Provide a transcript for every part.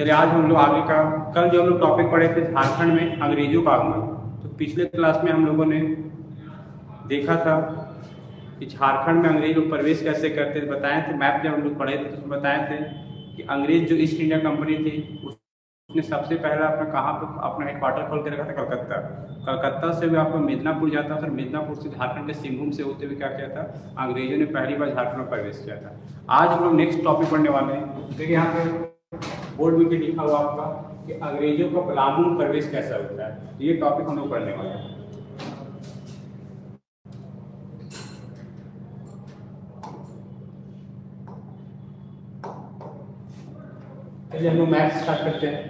चलिए आज हम लोग आगे का, कल जो हम लोग टॉपिक पढ़े थे झारखंड में अंग्रेजों का आगमन, तो पिछले क्लास में हम लोगों ने देखा था कि झारखंड में अंग्रेज लोग प्रवेश कैसे करते थे। बताए थे मैप जब हम लोग पढ़े थे तो उसमें बताए थे कि अंग्रेज जो ईस्ट इंडिया कंपनी थी उसने सबसे पहला अपना कहाँ पर अपना हेडक्वार्टर खोल के रखा था, कलकत्ता। कलकत्ता से भी आपको मिदनापुर जाता था और मिदनापुर से झारखंड के सिंहभूम से होते हुए क्या किया था, अंग्रेजों ने पहली बार झारखंड में प्रवेश किया था। आज हम लोग नेक्स्ट टॉपिक पढ़ने वाले हैं। देखिए यहाँ पे बोर्ड में भी लिखा हुआ आपका कि अंग्रेजों का पलामू में प्रवेश कैसा होता है, तो ये टॉपिक हम लोग पढ़ने वाले हैं। चलिए हम लोग मैथ स्टार्ट करते हैं।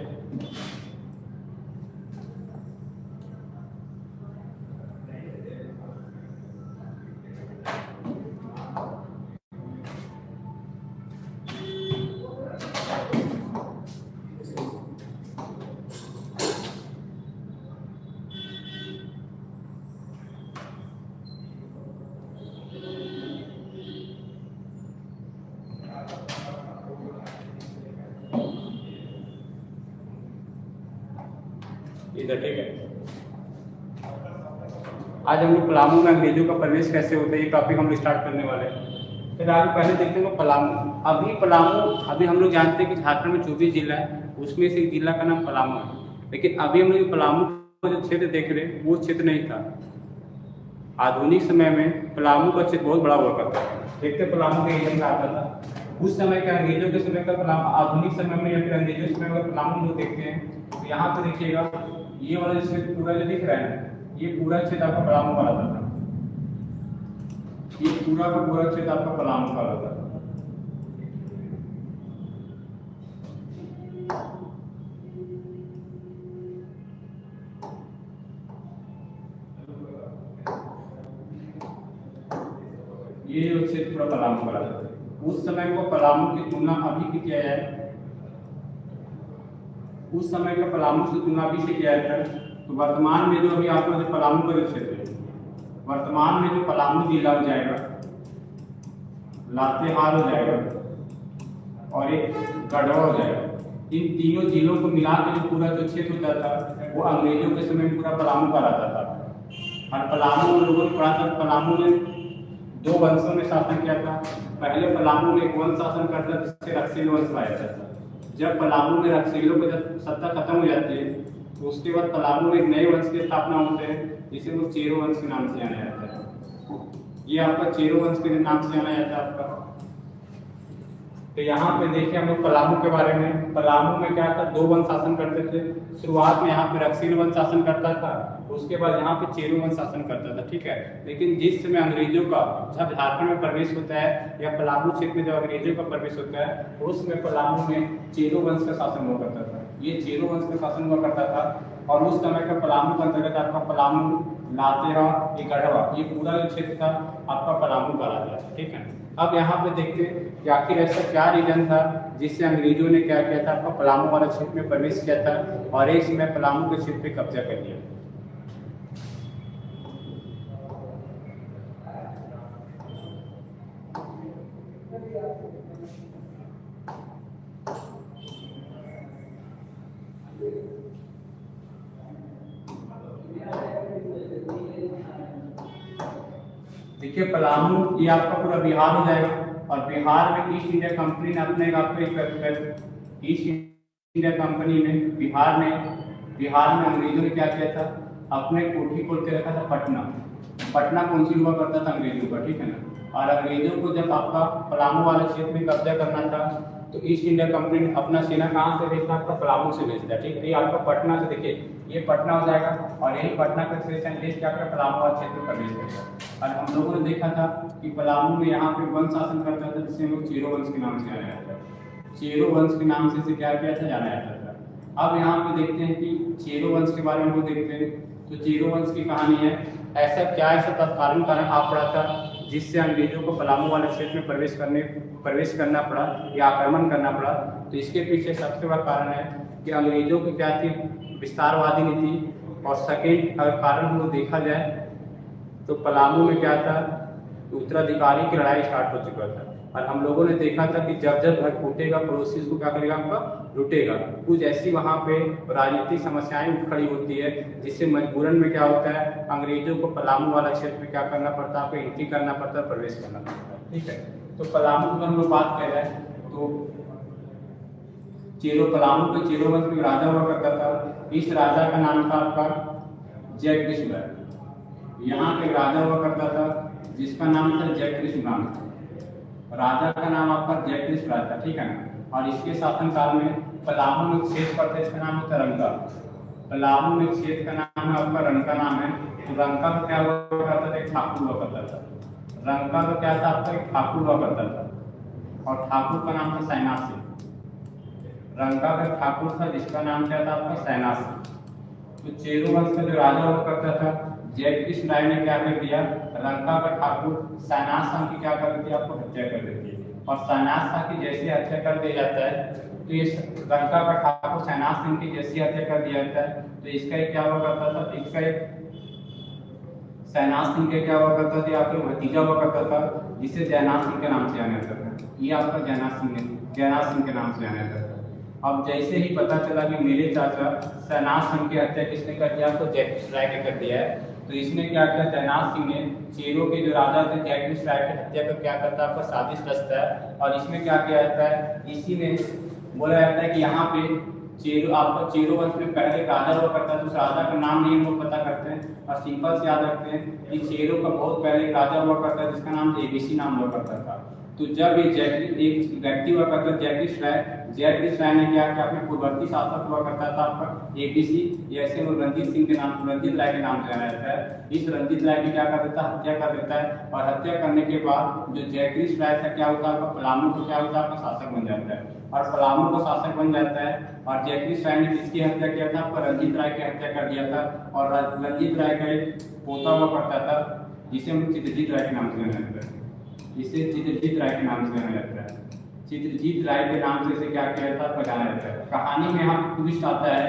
इधर ठीक है। आज हम लोग पलामू में अंग्रेजों का प्रवेश कैसे होता है ये टॉपिक हम लोग स्टार्ट करने वाले हैं। फिर आगे पहले देखते हैं पलामू। अभी हम लोग जानते हैं कि झारखंड में 24 जिला है, उसमें से एक जिला का नाम पलामू है। लेकिन अभी हम लोग पलामू का जो क्षेत्र देख रहे हैं वो क्षेत्र नहीं था। आधुनिक समय में पलामू का क्षेत्र बहुत बड़ा हुआ करता था। देखते पलामू के एरिया में आता था उस समय का, अंग्रेजों के समय का पलामू, आधुनिक समय में या फिर अंग्रेजों के समय का पलामू लोग देखते हैं तो यहाँ पे देखिएगा ये वाला क्षेत्र पूरा जो दिख रहा है ना, ये पूरा क्षेत्र आपका पलामू का आता था। ये पूरा का पूरा क्षेत्र आपका पलामू का आता था। ये जो क्षेत्र पूरा पलामू का आता था। उस समय को पलामू की तुलना अभी की किया जाए, उस समय का पलामू से तुलना अभी से किया जाता है तो वर्तमान में जो अभी आपका जो पलामू का जो क्षेत्र है, वर्तमान में जो पलामू जिला हो जाएगा, लातेहार हो जाएगा और एक गढ़वा हो जाएगा। इन तीनों जिलों को मिला के जो पूरा जो क्षेत्र होता था वो अंग्रेजों के समय में पूरा पलामू का रहता था। और पलामू में लोगों ने पढ़ा था, पलामू में 2 वंशों में शासन किया था। पहले पलामू में एक वंश शासन करता था जिससे रक्सेल वंश पाया जाता था। जब पलामू में रक्सेलों को जब सत्ता खत्म हो जाती है तो उसके बाद पलामू में एक नए वंश की स्थापना होते हैं जिसे लोग चेरो वंश के नाम से जाना जाता है। ये आपका चेरो वंश के नाम से जाना जाता है आपका। तो यहाँ पे देखिए हम लोग पलामू के बारे में, पलामू में क्या था, 2 वंश शासन करते थे। शुरुआत में यहाँ पे रक्सेल वंश शासन करता था, उसके बाद यहाँ पे चेरो वंश शासन करता था, ठीक है। लेकिन जिस समय अंग्रेजों का जब झारखंड में प्रवेश होता है या पलामू क्षेत्र में जब अंग्रेजों का प्रवेश होता है उस समय पलामू में चेरो वंश का शासन हुआ करता था। ये चेरो वंश का शासन हुआ करता था और उस समय का पलामू का अंतर्गत आपका पलामू, लातेहार, ये गढ़वा, ये पूरा जो क्षेत्र था आपका पलामू का राज्य था, ठीक है। अब यहाँ पे देखते हैं कि आखिर ऐसा क्या रीजन था जिससे अंग्रेजों ने क्या किया था, आपका पलामू वाला क्षेत्र में प्रवेश किया था और एक समय पलामू के क्षेत्र पे कब्जा कर लिया। देखिए पलामू ये आपका पूरा बिहार हो जाएगा और बिहार में ईस्ट इंडिया कंपनी ने अपने आपको ईस्ट इंडिया कंपनी में बिहार में अंग्रेजों ने क्या किया था, अपने कोठी खोल के रखा था पटना कौंसिल हुआ करता था अंग्रेजों का, ठीक है ना। और अंग्रेजों को जब आपका पलामू वाले क्षेत्र में कब्जा करना था तो ईस्ट इंडिया कंपनी ने अपना सेना कहाँ से भेजना, आपका पलामू से भेजता है, ठीक है। ये आपका पटना से, देखिए ये पटना हो जाएगा और यही पटना का सेशन देश क्या कर पलामू वाले क्षेत्र में प्रवेश करता है। और हम लोगों ने देखा था कि पलामू में यहाँ पे वंश शासन करता था जिसे लोग चेरो वंश के नाम से जाना जाता है। चेरो वंश के नाम से इसे क्या किया था, जाना जाता था। अब यहाँ पे देखते हैं कि चेरो वंश के बारे में हम लोग देखते हैं तो चेरो वंश की कहानी है। ऐसा तत्कालीन कारण आ पड़ा था जिससे अंग्रेजों को पलामू वाले क्षेत्र में प्रवेश करना पड़ा या आक्रमण करना पड़ा। तो इसके पीछे सबसे बड़ा कारण है कि अंग्रेजों की क्या थी, विस्तारवादी नीति। और सेकेंड अगर कारण हम लोग देखा जाए तो पलामू में क्या था, उत्तराधिकारी की लड़ाई स्टार्ट हो चुका था। और हम लोगों ने देखा था कि जब जब घर फूटेगा पड़ोसी उसको क्या करेगा, आपका लूटेगा। कुछ ऐसी वहाँ पे राजनीतिक समस्याएं उठ खड़ी होती है, जिससे मजबूरन में क्या होता है, अंग्रेजों को पलामू वाला क्षेत्र में क्या करना पड़ता है, आपको एंट्री करना पड़ता है, प्रवेश करना पड़ता है। ठीक है, तो पलामू की हम लोग बात कर रहे हैं तो पलामू के चेरो वंश में राजा हुआ करता था। इस राजा का नाम था आपका जयकृष्ण राय। यहाँ पे राजा हुआ करता था जिसका नाम था जयकृष्ण राम। राजा का नाम आपका जयकृष्ण राय था, ठीक है ना। और इसके शासनकाल में पलामू में क्षेत्र पड़ता है, इसका नाम होता है रंका। पलामू में क्षेत्र का नाम है आपका रंका नाम है। तो रंका का क्या हुआ करता था, ठाकुर हुआ करता था। रंका का क्या था आपका, ठाकुर हुआ करता था, और ठाकुर का नाम था सैनाथ सिंह। रंका का ठाकुर था जिसका नाम क्या था आपका, सैनाथ सिंह। तो चेरो वंश का जो राजा हुआ करता था जयकृष्ण राय ने क्या कर दिया, रंका का ठाकुर सैनाथ शाह की क्या कर देती है, आपको हत्या कर देती है। और सैनाथ शाह की जैसी हत्या कर दिया जाता है तो ये रंका का ठाकुर सैनाथ सिंह की जैसी हत्या कर दिया जाता है, तो इसका एक क्या हुआ करता था, इसका एक सैनाथ सिंह के क्या हुआ करता था, आपका भतीजा हुआ करता था, जिसे जयनाथ सिंह के नाम से जाना जाता था। ये आपका जयनाथ सिंह के नाम से जाना जाता था। अब जैसे ही पता चला कि मेरे चाचा सैनाथ सिंह की हत्या किसने कर दिया, तो जयकृष्ण राय ने कर दिया है, तो इसने क्या किया, जयनाथ सिंह ने चेरों के जो राजा थे जयकृष्ण राय की हत्या का क्या करता है, आपका साजिश रचता है। और इसमें क्या किया जाता है, इसी में बोला जाता है कि यहाँ पे चेरो, आपका चेरो वंश में पहले राजा हुआ करता है, उस राजा का नाम नहीं हम लोग पता करते हैं और सिंपल से याद रखते हैं कि चेरो का बहुत पहले राजा हुआ करता है जिसका नाम एबीसी नाम हुआ करता था। तो जब ये एक व्यक्ति हुआ करता जयकृष्ण राय ने क्या किया, अपने पूर्ववर्ती शासक हुआ करता था आपका एबीसी, ऐसे वो रंजीत राय के नाम से जाना जाता है। इस रंजीत राय की क्या कर देता है, हत्या कर देता है। और हत्या करने के बाद जो जयकृष्ण राय था क्या होता है, आपका पलामू को क्या होता है, आपका शासक बन जाता है। और पलामू का शासक बन जाता है। और जयकृष्ण राय ने किसकी हत्या किया था, आपका रंजीत राय की हत्या कर दिया था। और रंजीत राय का एक पोता हुआ करता था जिसे हम चित्रजीत राय के नाम से जाना जाता है। इसे चित्रजीत राय के नाम से जाना जाता है। चित्रजीत राय के नाम से इसे क्या किया जाता है, जाना जाता है। कहानी में यहाँ ट्विस्ट आता है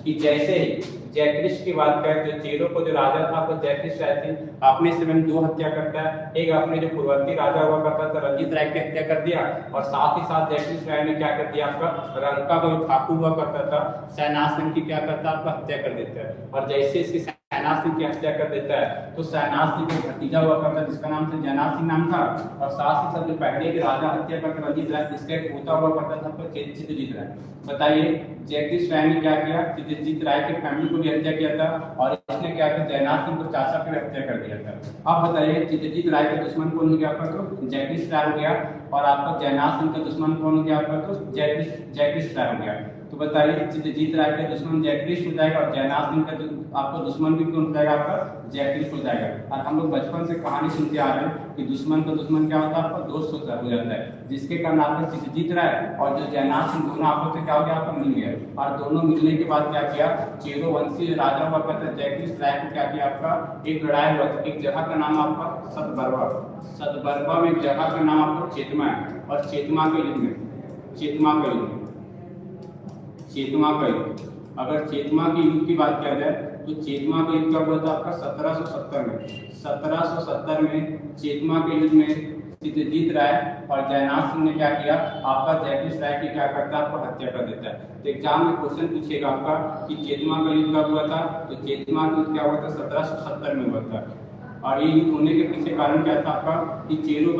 कि जैसे ही जयकृष्ण की बात करें तो चेरों को जो राजा था आपको जयकृष्ण राय थे, अपने समय में 2 हत्या करता है। एक अपने जो पूर्ववर्ती राजा हुआ करता था रंजीत राय की हत्या कर दिया, और साथ ही साथ जयकृष्ण राय ने क्या कर दिया, आपका रंका का जो ठाकुर हुआ करता था सैनाथ सिंह की क्या करता है, आपका हत्या कर देता है। और जैसे इसकी सैनाथ सिंह की हत्या कर देता है तो सैनाथ सिंह का भतीजा हुआ करता है जिसका नाम था जयनाथ सिंह नाम था। और साथ ही साथ जो पहले के राजा हत्या करके रंजीत राय, इसका एक पोता हुआ करता था आपका चित्रजीत राय। बताइए जयकृष्ण राय ने क्या किया, चित्रजीत राय की फैमिली को भी हत्या किया था, और इसने क्या किया, जयनाथ सिंह को चाचा की हत्या कर दिया था। अब बताइए चित्रजीत राय का दुश्मन कौन हो गया आपका, तो जयकृष्ण राय हो गया। और आपका जयनाथ सिंह का दुश्मन कौन हो गया आपका, तो जयकृष्ण राय हो गया। तो बताइए चित्रजीत राय का दुश्मन जयकृष्ण हो जाएगा, और जयनाथ सिंह का आपका दुश्मन भी कौन हो जाएगा, आपका जयकृष्ण हो जाएगा। और हम लोग बचपन से कहानी सुनते आ रहे हैं कि दुश्मन का दुश्मन क्या होता है, आपका दोस्त हो जाता है, जिसके कारण आपका चित्रजीत राय और जो जयनाथ सिंह दोनों आपस में क्या हो गया, आपका मिल गया। और दोनों मिलने के बाद क्या किया, चेरो वंशी राजा हुआ करता जयकृष्ण राय को क्या किया, आपका एक लड़ाई हुआ था। एक जगह का नाम आपका सतबरवा में एक जगह का नाम आपका चेतमा है। और चेतमा के युद्ध में अगर चेतमा के युद्ध की बात किया जाए तो चेतमा का युद्ध कब हुआ था, आपका 1770 में चेतमा के युद्ध में चित्रजीत राय और जयनाथ सिंह ने क्या किया, आपका जयकृष्ण राय की क्या करता है, आपको हत्या कर देता है। तो एग्जाम में क्वेश्चन पूछेगा आपका कि चेतमा का युद्ध कब हुआ था, तो चेतमा का युद्ध क्या हुआ था, 1770 में हुआ था। और ये युद्ध होने के पीछे कारण क्या था आपका, कि चेरो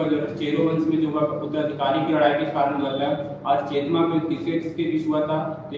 वंश में जो हुआ उत्तराधिकारी की लड़ाई के कारण हुआ था। और चेतमा का युद्ध किसके बीच हुआ था,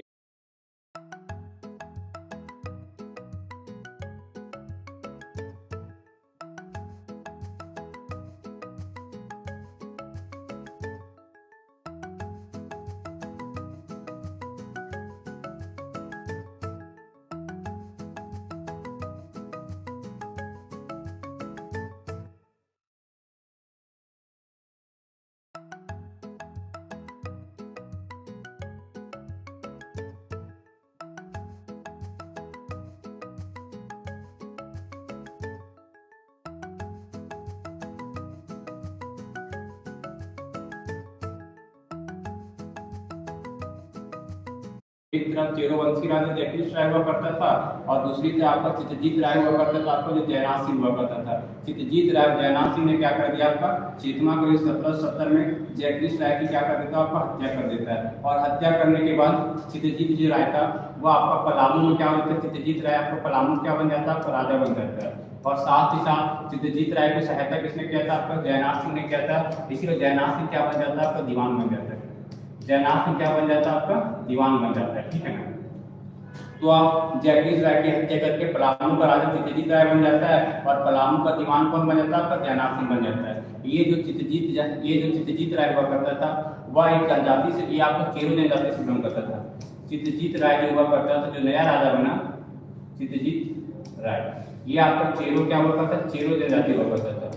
एक तरफ चेरोवंशी राजा जयकृष्ण राय हुआ करता था और दूसरी तरफ आपका चित्रजीत राय हुआ करता था, आपका जो जयनाथ सिंह हुआ करता था। चित्रजीत राय जयनाथ सिंह ने क्या कर दिया, आपका चेतमा को 1770 में जयकृष्ण राय की क्या कर देता है, आपका हत्या कर देता है। और हत्या करने के बाद चित्रजीत जो राय था वो आपका पलामू में क्या होता है, चित्रजीत राय आपको पलामू क्या बन जाता है, आपका राजा बन जाता है। और साथ ही साथ चित्रजीत राय की सहायता किसने किया था, आपका जयनाथ सिंह ने किया था। इसीलिए जयनाथ सिंह क्या बन जाता है, आपका दीवान बन जाता है। जयनाथ सिंह क्या बन जाता है, आपका दीवान बन जाता है, ठीक है ना। तो आप जयकृष्ण राय की हत्या करके पलामू का राजा चित्रजीत राय बन जाता है और पलामू का दीवान कौन बन जाता है, आपका जयनाथ सिंह बन जाता है। ये जो चित्रजीत राय हुआ करता था वह एक जनजाति से, ये आपका चेरो जनजाति से बिलोंग करता था। चित्रजीत राय जो हुआ करता था, जो नया राजा बना चित्रजीत राय, ये आपका चेरो क्या हुआ करता था, चेरो जनजाति हुआ करता था।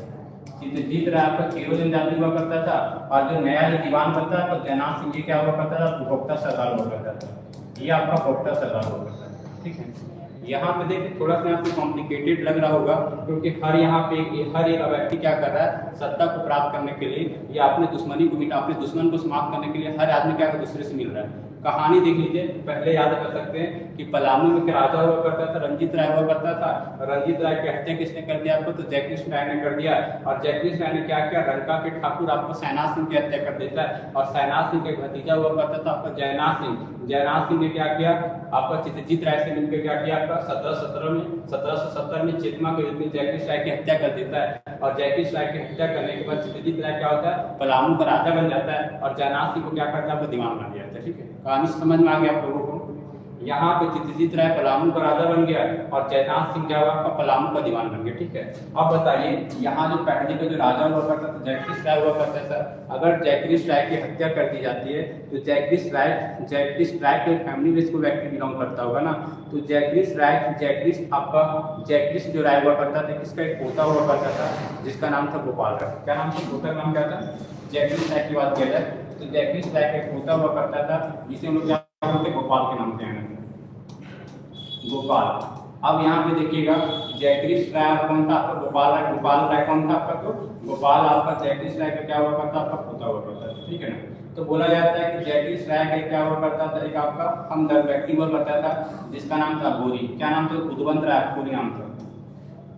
चित्रजीत राय आपका चेरो जनजाति हुआ करता था और जो नया जो दीवान बनता है जयनाथ सिंह क्या हुआ करता था, भोक्ता सरदार हुआ करता था। ये आपका भोक्ता सरदार हुआ करता है, ठीक है। यहाँ पे देखिए थोड़ा सा आपको कॉम्प्लिकेटेड लग रहा होगा क्योंकि हर यहाँ पे हर एक व्यक्ति क्या कर रहा है, सत्ता को प्राप्त करने के लिए या अपने दुश्मनी को मिटा, अपने दुश्मन को समाप्त करने के लिए हर आदमी क्या दूसरे से मिल रहा है। कहानी देख लीजिए, पहले याद कर सकते हैं कि पलामू में राजा हुआ करता था, रंजीत राय हुआ करता था। रंजीत राय की हत्या किसने कर दिया आपको, तो जयकृष्ण राय ने कर दिया। और जयकृष्ण राय ने क्या किया, रंका के ठाकुर आपको सैनाथ सिंह की हत्या कर देता है और सैनाथ सिंह के भतीजा हुआ करता था आपका जयनाथ सिंह। जयनाथ सिंह ने क्या किया, आपका चित्रजीत राय से मिलकर क्या किया, आपका 1770 में चेतमा के युद्ध में जयकृष्ण राय की हत्या कर देता है। और जयकृष्ण राय की हत्या करने के बाद चित्रजीत राय क्या होता है, पलामू का राजा बन जाता है और जयनाथ सिंह को क्या करता है, आपका दीवान बन जाता है, ठीक है। कहानी समझ में आ गया आप लोगों को। यहाँ पे चित्रजीत राय पलामू का राजा बन गया और जयनाथ सिंह क्या हुआ, आपका पलामू का दीवान बन गया, ठीक है। अब बताइए यहाँ जो पहले का जो राजा हुआ करता था जयकृष्ण राय हुआ करता था, अगर जयकृष्ण राय की हत्या कर दी जाती है तो जयकृष्ण राय के फैमिली में इसको व्यक्ति बिलोंग करता होगा ना, तो जयकृष्ण जो राय हुआ करता था किसका एक पोता हुआ करता था जिसका नाम था गोपाल राय। क्या नाम था, पोता का नाम क्या था, जयकृष्ण राय की बात किया जाए तो जयकृष्ण राय का एक पोता हुआ करता था जिसे हम लोग गोपाल के नाम से हैं, गोपाल। अब यहाँ पे देखिएगा जयकृष्ण राय कौन था, आपका गोपाल राय कौन था आपका, तो गोपाल आपका जयकृष्ण राय का क्या हुआ करता, आपका पोता हुआ करता था, ठीक है ना। तो बोला जाता है कि जयकृष्ण राय का क्या हुआ करता था, एक आपका हमदर्द व्यक्ति हुआ करता था जिसका नाम था गोरी। क्या नाम था, उद्वंत राय अखोरी नाम था,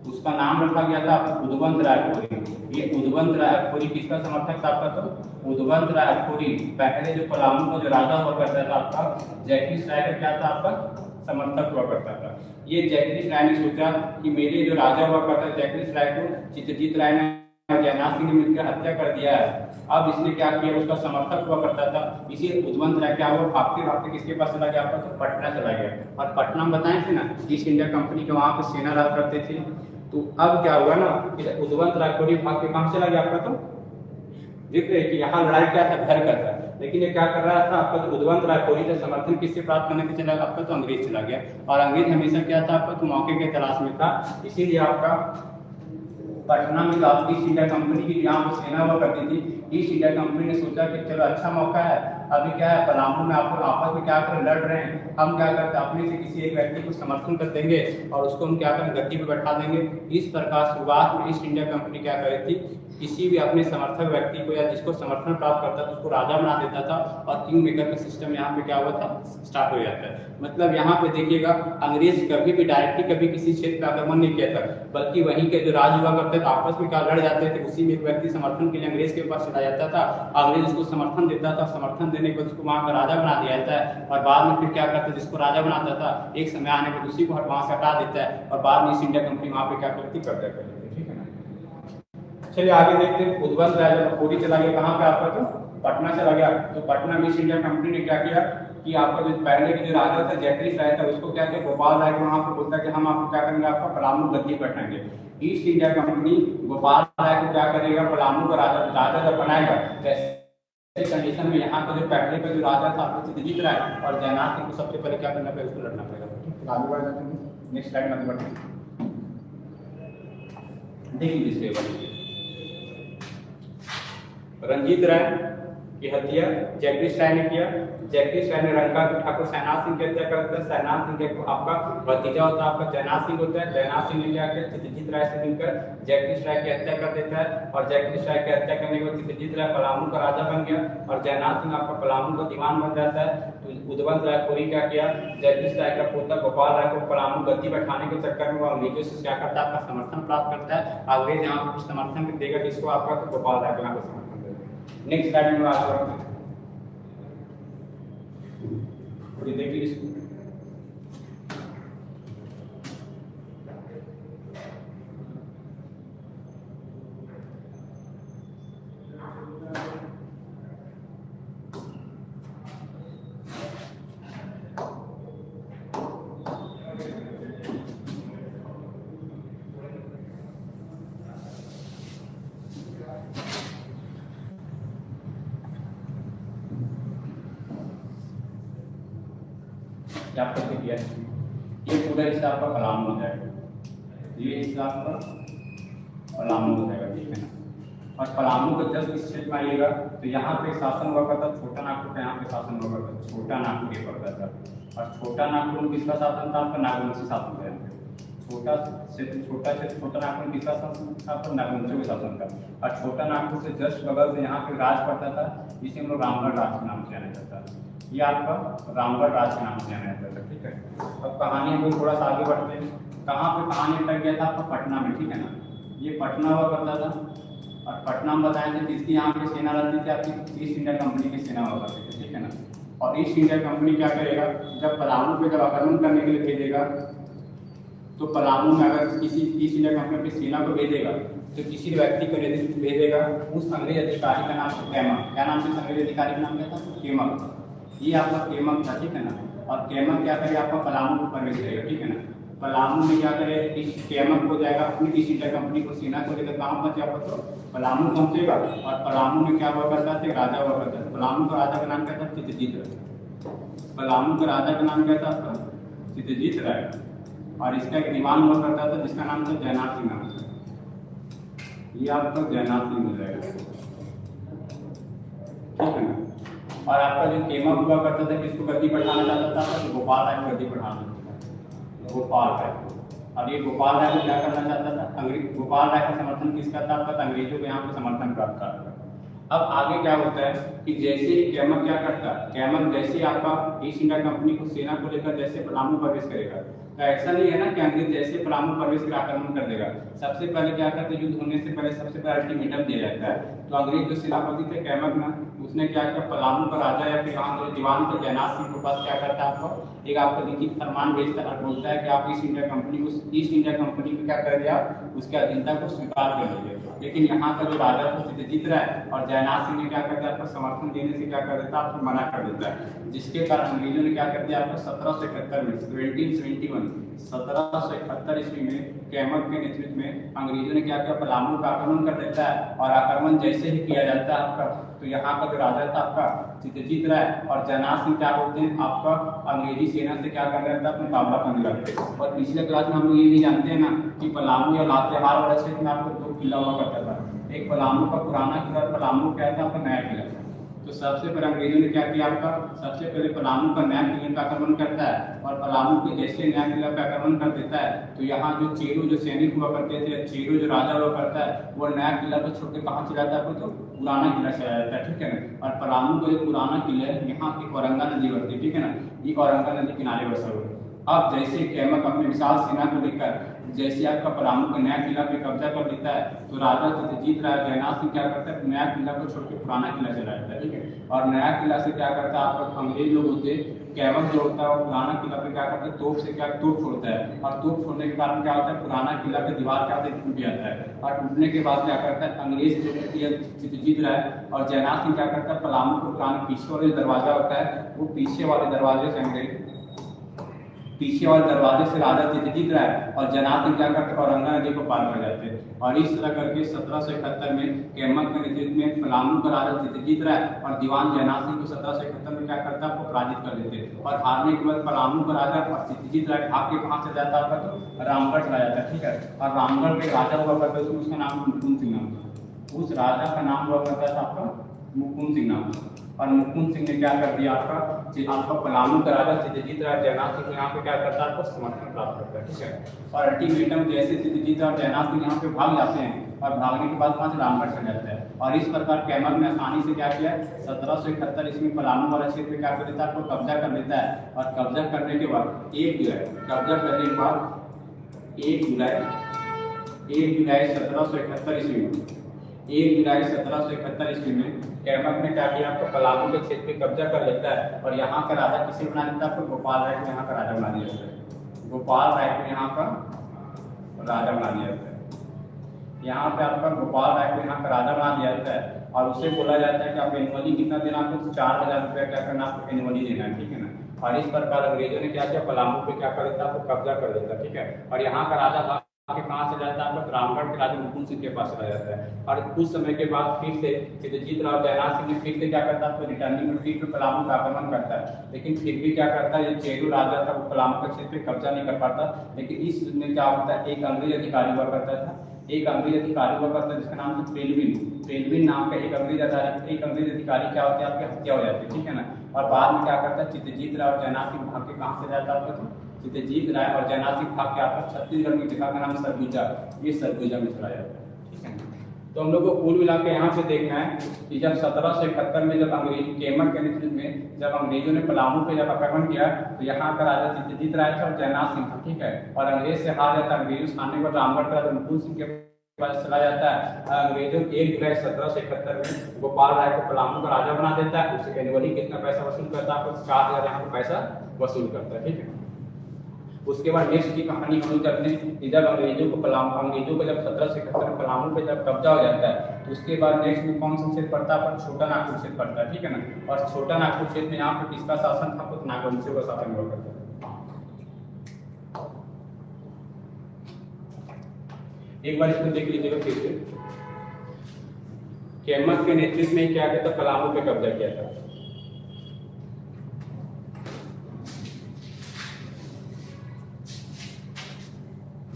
उसका नाम रखा गया था उद्वंत राय अखोरी। ये उद्वंत राय अखोरी किसका समर्थक था आपका, तो उद्वंत राय अखोरी पहले जो पलामू का जो राजा हुआ करता था आपका जयकृष्ण राय का क्या था, आपका समर्थक हुआ करता था। ये जयकृष्ण राय ने सोचा कि मेरे जो राजा हुआ करता है जयकृष्ण राय को चित्रजीत राय ने जयनाथ सिंह ने मिलकर हत्या कर दिया है। अब इसने क्या किया, उसका समर्थक हुआ करता था, इसी उद्वंत राय क्या हुआ, भागते भागते किसके पास चला गया आपका, तो पटना चला गया। और पटना में बताए थे ना ईस्ट इंडिया कंपनी के वहां पे सेना रहा करते थे। तो अब क्या हुआ ना कि उद्वंत राय को भाग के कहां चला गया आपका, तो जिक्र है कि यहाँ लड़ाई क्या था, घर का था, लेकिन ये क्या कर रहा था आपका, तो उद्वंत राय कोहली से समर्थन किससे प्राप्त करने के चला आपका, तो अंग्रेज चला गया। और अंग्रेज हमेशा क्या था आपका, तो मौके के तलाश में था। इसीलिए आपका पटना में आपकी ईस्ट इंडिया कंपनी की यहाँ पर सेना हुआ करती थी, ईस्ट इंडिया कंपनी ने सोचा कि चलो अच्छा मौका है, अभी क्या है पलामू में आप आपस में क्या कर लड़ रहे हैं, हम क्या करते हैं अपने से किसी एक व्यक्ति को समर्थन कर देंगे और उसको हम क्या करें गद्दी पे बैठा देंगे। इस प्रकार शुरुआत में ईस्ट इंडिया कंपनी क्या कर रही थी, किसी भी अपने समर्थक व्यक्ति को या जिसको समर्थन प्राप्त करता था उसको राजा बना देता था और किंग मेकर का सिस्टम यहाँ पे क्या हुआ था, स्टार्ट हो जाता है। मतलब यहाँ पे देखिएगा अंग्रेज कभी भी डायरेक्टली कभी किसी क्षेत्र पर आक्रमण नहीं किया था, बल्कि वहीं के जो राज हुआ करते थे आपस में क्या लड़ जाते थे, उसी में एक व्यक्ति समर्थन के लिए अंग्रेज के पास चला जाता था, अंग्रेज उसको समर्थन देता था, समर्थन देने के बाद उसको वहाँ का राजा बना दिया जाता है और बाद में फिर क्या करता है, जिसको राजा बनाता था एक समय आने पर उसी को वहाँ से हटा देता है और बाद में ईस्ट इंडिया कंपनी वहाँ पे क्या करती, कब्जा कर लेती है, ठीक है ना। चलिए आगे देखते हैं। उद्वंत राय जब कोरी चला गया कहाँ पे आपका, तो पटना चला गया। तो पटना में ईस्ट इंडिया कंपनी ने क्या किया कि आपका जो पहले के जो राजा था जयकृष्ण राय था उसको क्या किया, गोपाल राय को वहाँ पे बोलता है कि हम आपको क्या करेंगे, आपका पलामू गद्दी बैठाएंगे। East India company Gopal Rai को क्या करेगा, पलामू का राजा जब बनाएगा, कंडीशन में यहाँ का जो पहले का जो राजा था आपको चित्रजीत राय और जयनाथ सिंह को सबसे पहले क्या करना पड़ेगा, उसको लड़ना पड़ेगा। आगे बढ़ जाते हैं, नेक्स्ट स्लाइड में बढ़ते हैं। देखिए इस टेबल रंजीत राय ये हत्या जगदीश राय ने किया। जगदीश राय ने रंका के ठाकुर सहनाज सिंह की हत्या कर देता है। सहनाज सिंह के आपका भतीजा होता है आपका जयनाथ सिंह होता है। जयनाथ सिंह ने क्या किया, चित्रजीत राय से मिलकर जगदीश राय की हत्या कर देता है और जगदीश राय की हत्या करने के बाद चित्रजीत राय पलामू का राजा बन गया और जयनाथ सिंह आपका पलामू का दीवान बन जाता है। तो उदवंत राय पुरी क्या किया, जगदीश राय का पोता गोपाल राय को पलामू गद्दी बैठाने के चक्कर में वो अंग्रेजों से क्या करता है, आपका समर्थन प्राप्त करता है। अंग्रेज यहाँ पर समर्थन देगा किसको, आपका तो गोपाल राय को यहाँ पर समर्थन देगा। नेक्स्ट स्लाइड में बात करते हैं, ये देखिए इसको आपको दिया ये पूरा हिस्सा आपका पलामू हो जाएगा, ये हिस्सा आपका पलामू हो जाएगा, ठीक है ना। और पलामू का जब इस क्षेत्र में आइएगा तो यहाँ पे शासन हुआ करता छोटा नागपुर का, यहाँ पे शासन हुआ करता छोटा नागपुर ये पड़ता था। और छोटा नागपुर में किसका शासन था, आपका नागवंशी शासन था। छोटा क्षेत्र छोटा नागपुर किसका शासन था, आपका नागवंशियों का शासन था। और छोटा नागपुर से जस्ट बगल से यहाँ पे राज पड़ता था, जिसे हम लोग रामगढ़ राज के नाम से जाना जाता है। ये आपका रामगढ़ राज के नाम से जाना जाता है, ठीक है। अब कहानी हम लोग थोड़ा सा आगे बढ़ते हैं। कहाँ पे कहानी अटक गया था, आपका पटना में, ठीक है ना। ये पटना हुआ करता था और पटना में बताया कि किसकी यहाँ पे सेना रहती थी, आपकी ईस्ट इंडिया कंपनी की सेना हुआ करती थी, ठीक है ना। और ईस्ट इंडिया कंपनी क्या करेगा, जब पलामू पे जब आक्रमण करने के लिए भेजेगा तो पलामू में अगर किसी ईस्ट इंडिया कंपनी की सेना को भेजेगा तो किसी व्यक्ति को नेतृत्व भेजेगा, उस अंग्रेज अधिकारी का नाम केमक, क्या नाम है अंग्रेज अधिकारी का नाम क्या था, केमक। ये आपका केमक था, ठीक है ना। और केमक क्या करेगा, आपका पलामू को प्रवेश करेगा, ठीक है ना। पलामू में क्या करे, इस केमक को जाएगा अपनी ईस्ट इंडिया कंपनी को सेना को लेकर गाँव पहुंचा तो पलामू पहुंचेगा। और पलामू में क्या हुआ करता था, राजा हुआ करता था। पलामू का राजा का नाम क्या था, चित्रजीत राय। पलामू का राजा का नाम क्या था, आपका चित्रजीत राय। और इसका एक दीवान हुआ करता था जिसका नाम था जयनाथ सिंह नाम से। ये आपका जयनाथ सिंह हो जाएगा, ठीक है ना। और आपका जो केमक हुआ करता था किसको गद्दी बढ़ाना चाहता था, तो गोपाल राय को गद्दी बढ़ाना चाहता था, गोपाल राय। और ये गोपाल राय को क्या करना चाहता था, अंग्रेज। गोपाल राय का समर्थन किसका था, आपका अंग्रेजों को यहाँ पे समर्थन प्राप्त करता था। अब आगे क्या होता है कि जैसे ही केमक क्या करता है, केमक जैसे ही आपका ईस्ट इंडिया कंपनी को सेना को लेकर जैसे पलामू प्रवेश करेगा, तो ऐसा नहीं है ना कि अंग्रेज जैसे पलामू प्रवेश कर आक्रमण कर देगा। सबसे पहले क्या करते हैं, युद्ध होने से पहले सबसे पहले अल्टीमेटम दिया जाता है। तो अंग्रेज जो सेनापति थे केमक ना, उसने क्या किया, पलामू का राजा या फिर वहाँ जो दीवान थे जयनाथ सिंह के पास क्या करता है, आपको एक आपको लिखित फरमान भेजता है और बोलता है कि आप ईस्ट इंडिया कंपनी को क्या कर दिया, उसके अधीनता को स्वीकार कर लीजिए। लेकिन यहाँ का जो राजा था चित्रजीत राय और जयनाथ सिंह ने क्या कर दिया, आपको समर्थन देने से क्या कर देता, आपको मना कर देता है। जिसके कारण अंग्रेजों ने क्या कर दिया, आपको 1771 में 1771 ईस्वी में केमक के नेतृत्व में अंग्रेजों ने क्या किया, पलामू का आक्रमण कर देता है। और आक्रमण जैसे ही किया जाता है आपका, तो यहाँ का जो राजा था आपका चित्रजीत राय और जयनाथ सिंह क्या बोलते हैं, आपका अंग्रेजी सेना से क्या कर रहे थे, अपने मुकाबला करने लगते। और पिछले क्लास में हम लोग ये भी जानते हैं ना कि पलामू या लातेहार वाला क्षेत्र में आपको 2 किला हुआ करता था। एक पलामू का पुराना किला और पलामू क्या था, आपका नया किला। तो सबसे पहले अंग्रेजों ने क्या किया, आपका सबसे पहले पलामू का नया किले पर आक्रमण करता है। और पलामू के जैसे नया किला पर आक्रमण कर देता है तो यहाँ जो चेरू जो सैनिक हुआ करते थे, चेरू जो राजा हुआ करता है, वो नया किला को छोड़ के कहाँ चला जाता है, तो पुराना किला चला जाता है, ठीक है ना। और पलामू का जो पुराना किला है, यहाँ एक औरंगा नदी बढ़ती है, ठीक है ना। ये औरंगा नदी किनारे बसा हुआ है। अब जैसे केमक अपने विशाल सेना को लेकर जैसे आपका पलामू का नया किला पे कब्जा कर लेता है, तो राजा चित्रजीत राय जयनाथ सिंह क्या करता है, नया किला को छोड़ के पुराना किला चला जाता है, ठीक है। और नया किला से क्या करता है, आपका अंग्रेज लोग होते केमक जो होता है वो पुराना किला पे क्या करता है, तोप से क्या तोप छोड़ता है। और तोप छोड़ने के कारण क्या होता है, पुराना किला की दीवार क्या होता है, टूट जाता है। और टूटने के बाद क्या करता है, अंग्रेज जो चित्रजीत राय और जयनाथ सिंह क्या करता है, पलामू को पुराने पीछे वाले दरवाजा होता है, वो पीछे वाले दरवाजे से अंग्रेज पीछे वाले दरवाजे से राजा चित्रजीत राय और जयनाथ सिंह क्या करते औरंगा नदी को पार कर जाते हैं। और इस तरह करके 1771 में केमक के नेतृत्व में पलामू का राजा चित्रजीत राय और दीवान जयनाथ सिंह को 1771 में क्या करता है, आपको पराजित कर देते। और हारने के बाद पलामू का राजा और चित्रजीत राय भाग के कहाँ से जाता है, तो रामगढ़ चला जाता है, ठीक है। और रामगढ़ के राजा हुआ करता था, उसका नाम मुकुंद सिंह नाम था। उस राजा का नाम हुआ करता था आपका मुकुंद सिंह नाम था। और मुकुंद सिंह ने क्या कर दिया, आपका पलामू का राजा चित्रजीत राय जयनाथ सिंह यहाँ पे क्या करता है, आपको समर्थन प्राप्त करता है, ठीक है। और अल्टीमेटम जैसे चित्रजीत राय जयनाथ सिंह यहाँ पे भाग जाते हैं और भागने के बाद वहाँ से रामगढ़ चले जाते हैं। और इस प्रकार कैमर ने आसानी से क्या किया, 1771 ईस्वी में पलामू वाला क्षेत्र क्या कर देता है, आपको कब्जा कर लेता है। और कब्जा करने के बाद 1 जुलाई 1771 ईस्वी में 1 जुलाई 1771 ईस्वी में कैमर ने क्या किया, आपको पलामू के क्षेत्र पे कब्जा कर लेता है। और यहाँ का राजा किसे बना देता है, आपको गोपाल राय को यहाँ का राजा बना दिया जाता है। गोपाल राय को यहाँ का राजा बना दिया जाता है। यहाँ पे आपका गोपाल राय को यहाँ का राजा बना दिया जाता है। और उसे बोला जाता है कि आप एनुअली कितना देना, आपको 4000 रुपया क्या करना, आपको एनुअली देना है, ठीक है ना। और इस प्रकार अंग्रेजों ने क्या किया, पलामू पे क्या कर देता, आपको कब्जा कर देता, ठीक है। और यहाँ का राजा के कहाँ से जाता है, आपको रामगढ़ के राजा मुकुंद सिंह के पास चला जाता है। और कुछ समय के बाद फिर से चित्रजीत राव जयनाथ सिंह ने फिर से क्या करता है, आपको रिटर्निंग में फिर पलामू का आक्रमण करता है। लेकिन फिर भी क्या करता है, ये चेरू राजा था, वो पलामू के क्षेत्र पे कब्जा नहीं कर पाता। लेकिन इस युद्ध में क्या होता है, एक अंग्रेज अधिकारी हुआ करता था, जिसका नाम था पेलविन नाम का एक अंग्रेज अधिकारी क्या होता है, आपकी हत्या हो जाती है, ठीक है ना। और बाद में क्या करता है, चित्रजीत राव जयनाथ सिंह भाग के कहाँ से जाता है, चित्रजीत राय और जयनाथ सिंह भाग के आपका छत्तीसगढ़ की जगह का नाम सरगुजा, ये सरगुजा में चला जाता है, ठीक है। तो हम लोग को कुल मिला के यहाँ से देखना है कि जब 1771 में जब अंग्रेज केमर के नेतृत्व में जब अंग्रेजों ने पलामू पे जब आक्रमण किया, तो यहाँ का राजा चित्रजीत राय था और जयनाथ सिंह था, ठीक है। और अंग्रेज से हार जाता है, अंग्रेज खाने पर रामगढ़ का राजा मुकुंद सिंह के पास चला जाता है। अंग्रेजों 1 जुलाई 1771 में गोपाल राय को पलामू का राजा बना देता है। उससे एनुअली कितना पैसा वसूल करता है, 4000 यहाँ पे पैसा वसूल करता है, ठीक है। उसके बाद नेक्स्ट की कहानी शुरू करते हैं कि जब अंग्रेजों को जब 1771 में पलामू पे जब कब्जा हो जाता है, तो उसके बाद नेक्स्ट में कौन सा क्षेत्र पड़ता है, छोटा नागपुर क्षेत्र पड़ता है, ठीक है ना। और छोटा नागपुर क्षेत्र में यहाँ पे किसका शासन था, तो नागवंशियों का शासन हुआ करता है। एक बार इसको देख लीजिएगा फिर से। कैमर के नेतृत्व में क्या किया था, पलामू पे कब्जा किया था।